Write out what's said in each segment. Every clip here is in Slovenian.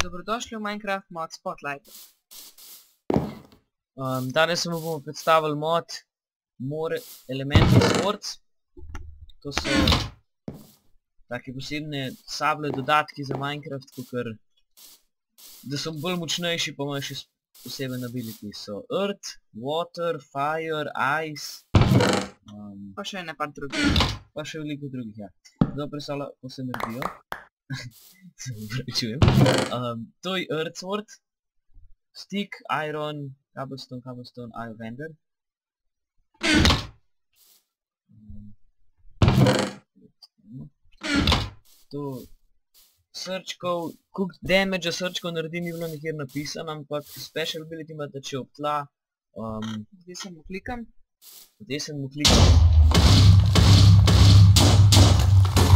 Dobrodošli v Minecraft mod Spotlight. Danes vam bomo predstavili mod More Elemental Swords. To so take posebne sable dodatki za Minecraft, da so bolj močnejši, pa imajo še poseben ability. So Earth, Water, Fire, Ice, Pa še ene par drugih. pa še veliko drugih, ja. Zdaj predstavlja, ko se naredijo. Se upravičujem. To je Earth Sword, Stick, Iron, Cobblestone, Iron Vendor. To srčkov, koliko damage srčkov naredi, ni bilo nikjer napisan, ampak special ability ima, da če ob tla, Zdaj se mu klikam.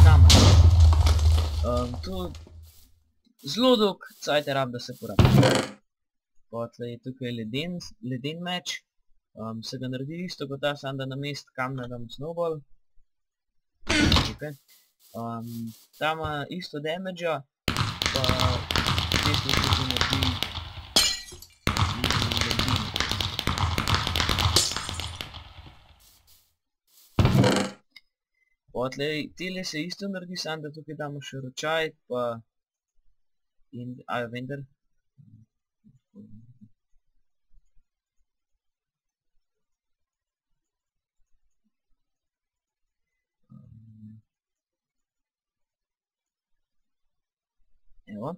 Tam. To zelo dolg cajt rab, da se porabi. Potle je tukaj leden meč. Se ga naredi isto kot ta, samo da namest kamna dam snowball. Tukaj. Ta ima isto damage-a, pa desno tukaj naredi ledino. Potle, tele se isto naredi, samo da tukaj damo še ročaj, pa in Iron Vendor. Evo.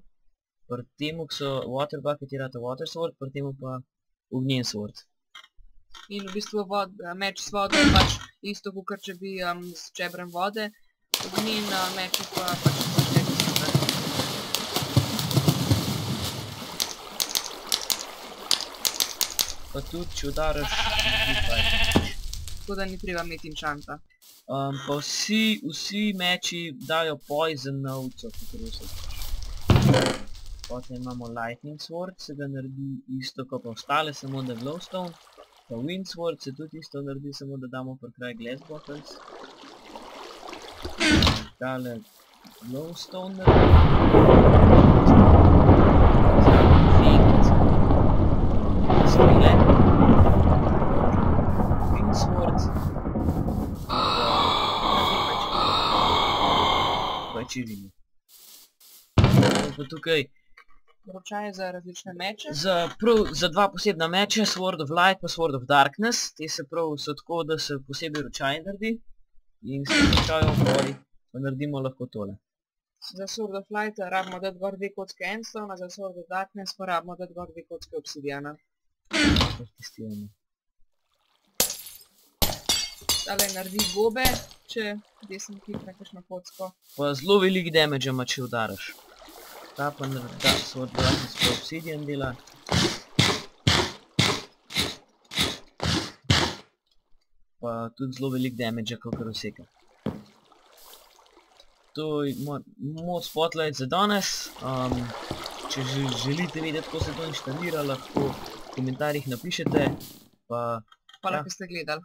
Pri temu, ko so water bucket, je rata water sword, pri temu pa ognjen sword. In v bistvu meč s vodo je pač isto, kot če bi s čebrem vode. Ognjen meč je pa pač Pa tudi, če udaraš, tako da ni treba imeti enchanta. pa vsi meči dajo poison na ovco, kakor vse. Potem imamo lightning sword, se ga naredi isto kot pa ostale, samo da glowstone. Pa wind sword se tudi isto naredi, samo da damo pri kraj glass bottles. Tale glowstone naredi. Skrile. Wind sword. Pajčevine. Pa tukaj Ročaje za različne meče. za dva posebna meča, Sword of Light pa Sword of Darkness. Te se prav so tako, da se posebej ročaj naredi. In s tem ročajem pa naredimo lahko tole. Za Sword of Light rabimo dati gor 2 kocke endstone, za Sword of Darkness pa rabimo dati gor 2 kocke obsidiana. Testiramo. Tale naredi gobe, če desno klikne kakšno kocko. Pa zelo velik damage ima, če udaraš. Ta pa naredi Sword of Darkness pa obsidian dela. Pa tudi zelo velik damage, kakor vseka. To je mod Spotlight za danes. Če želite vedeti, kako se to inštalira, lahko v komentarjih napišete. Pa Hvala, ko ste gledali.